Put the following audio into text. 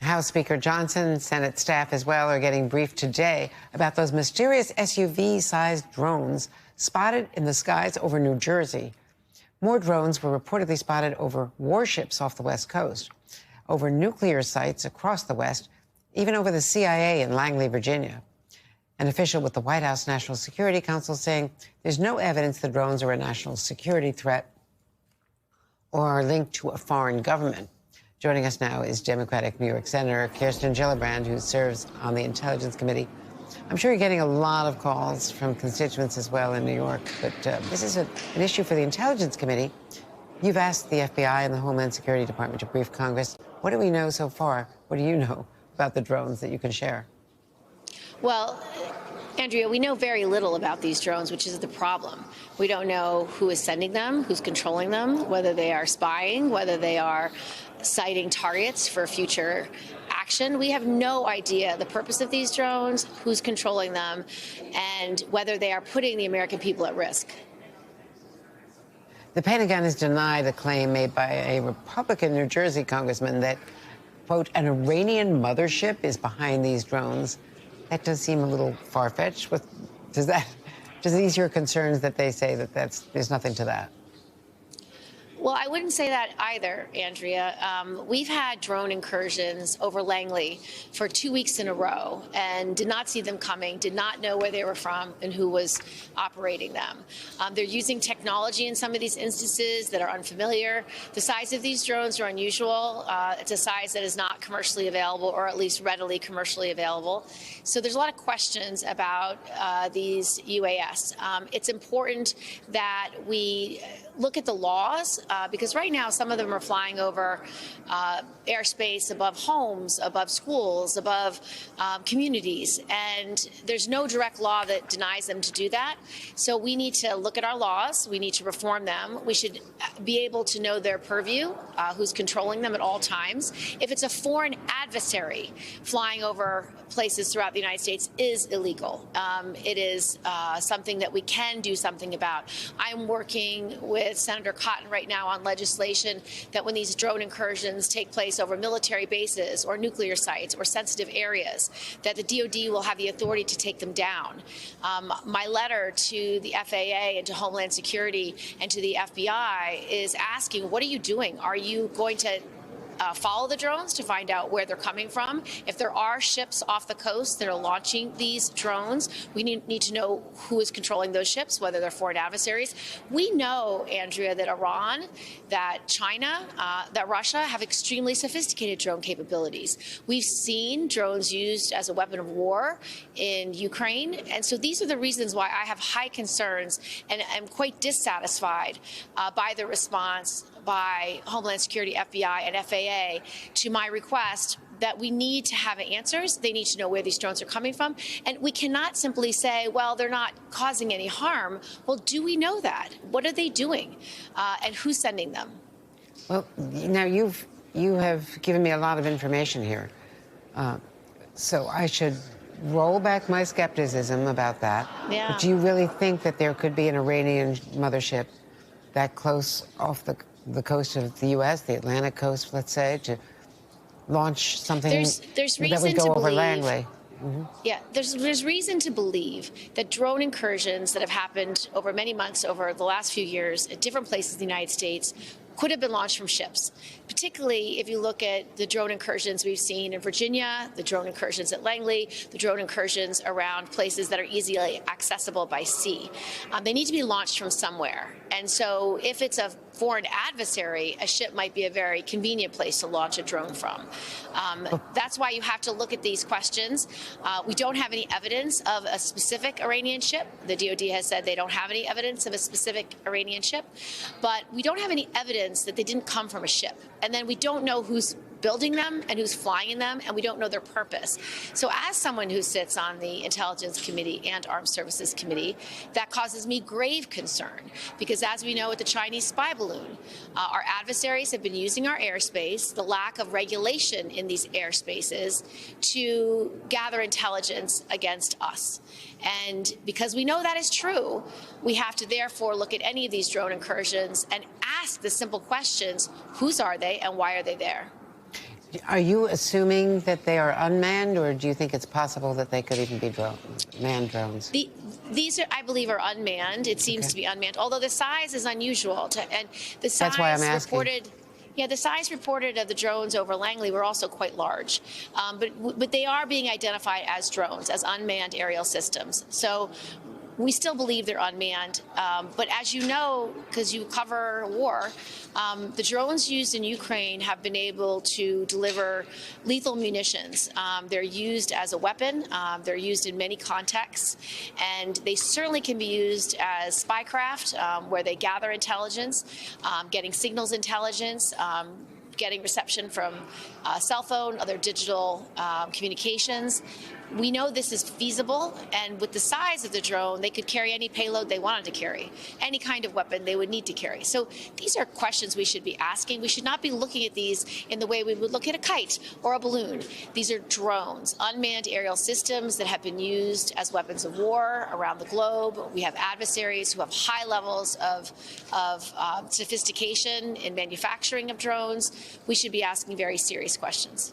House Speaker Johnson and Senate staff as well are getting briefed today about those mysterious SUV-sized drones spotted in the skies over New Jersey. More drones were reportedly spotted over warships off the West Coast, over nuclear sites across the West, even over the CIA in Langley, Virginia. An official with the White House National Security Council saying there's no evidence the drones are a national security threat or are linked to a foreign government. Joining us now is Democratic New York Senator Kirsten Gillibrand, who serves on the Intelligence Committee. I'm sure you're getting a lot of calls from constituents as well in New York, but this is an issue for the Intelligence Committee. You've asked the FBI and the Homeland Security Department to brief Congress. What do we know so far? What do you know about the drones that you can share? Well, Andrea, we know very little about these drones, which is the problem. We don't know who is sending them, who's controlling them, whether they are spying, whether they are sighting targets for future action. We have no idea the purpose of these drones, who's controlling them, and whether they are putting the American people at risk. The Pentagon has denied a claim made by a Republican New Jersey congressman that, quote, an Iranian mothership is behind these drones. That does seem a little far-fetched. Does ease your concerns that they say that there's nothing to that? Well, I wouldn't say that either, Andrea. We've had drone incursions over Langley for 2 weeks in a row and did not see them coming, did not know where they were from and who was operating them. They're using technology in some of these instances that are unfamiliar. The size of these drones are unusual. It's a size that is not commercially available, or at least readily commercially available. So there's a lot of questions about these UAS. It's important that we look at the laws, because right now some of them are flying over airspace above homes, above schools, above communities, and there's no direct law that denies them to do that. So we need to look at our laws. We need to reform them. We should be able to know their purview, who's controlling them at all times. If it's a foreign adversary flying over places throughout the United States, is illegal. It is something that we can do something about. I'm working with Senator Cotton right now on legislation that when these drone incursions take place over military bases or nuclear sites or sensitive areas, that the DoD will have the authority to take them down. My letter to the FAA and to Homeland Security and to the FBI is asking, what are you doing? Are you going to follow the drones to find out where they're coming from? If there are ships off the coast that are launching these drones, we need to know who is controlling those ships, whether they're foreign adversaries. We know, Andrea, that Iran, that China, that Russia have extremely sophisticated drone capabilities. We've seen drones used as a weapon of war in Ukraine. And so these are the reasons why I have high concerns and am quite dissatisfied by the response by Homeland Security, FBI, and FAA to my request that we need to have answers. They need to know where these drones are coming from. And we cannot simply say, well, they're not causing any harm. Well, do we know that? What are they doing? And who's sending them? Well, now you have given me a lot of information here. So I should roll back my skepticism about that. Yeah. But do you really think that there could be an Iranian mothership that close off the coast of the U.S., the Atlantic coast, let's say, to launch something there's that would go over Langley? Mm-hmm. Yeah, there's reason to believe that drone incursions that have happened over many months, over the last few years, at different places in the United States could have been launched from ships, particularly if you look at the drone incursions we've seen in Virginia, the drone incursions at Langley, the drone incursions around places that are easily accessible by sea. They need to be launched from somewhere. And so if it's a foreign adversary, a ship might be a very convenient place to launch a drone from. That's why you have to look at these questions. We don't have any evidence of a specific Iranian ship. The DoD has said they don't have any evidence of a specific Iranian ship, but we don't have any evidence that they didn't come from a ship. And then we don't know who's building them and who's flying in them, and we don't know their purpose. So as someone who sits on the Intelligence Committee and Armed Services Committee, that causes me grave concern, because as we know with the Chinese spy balloon, our adversaries have been using our airspace, the lack of regulation in these airspaces, to gather intelligence against us. And because we know that is true, we have to therefore look at any of these drone incursions and ask the simple questions: whose are they and why are they there? Are you assuming that they are unmanned, or do you think it's possible that they could even be manned drones? These are, I believe, are unmanned. It seems to be unmanned, although the size is unusual. And the size That's why I'm asking. reported. Yeah, the size reported of the drones over Langley were also quite large, but they are being identified as drones, as unmanned aerial systems. So we still believe they're unmanned, but as you know, because you cover war, the drones used in Ukraine have been able to deliver lethal munitions. They're used as a weapon. They're used in many contexts, and they certainly can be used as spycraft, where they gather intelligence, getting signals intelligence, getting reception from cell phone, other digital communications. We know this is feasible, and with the size of the drone, they could carry any payload they wanted to carry, any kind of weapon they would need to carry. So these are questions we should be asking. We should not be looking at these in the way we would look at a kite or a balloon. These are drones, unmanned aerial systems that have been used as weapons of war around the globe. We have adversaries who have high levels of sophistication in manufacturing of drones. We should be asking very serious questions.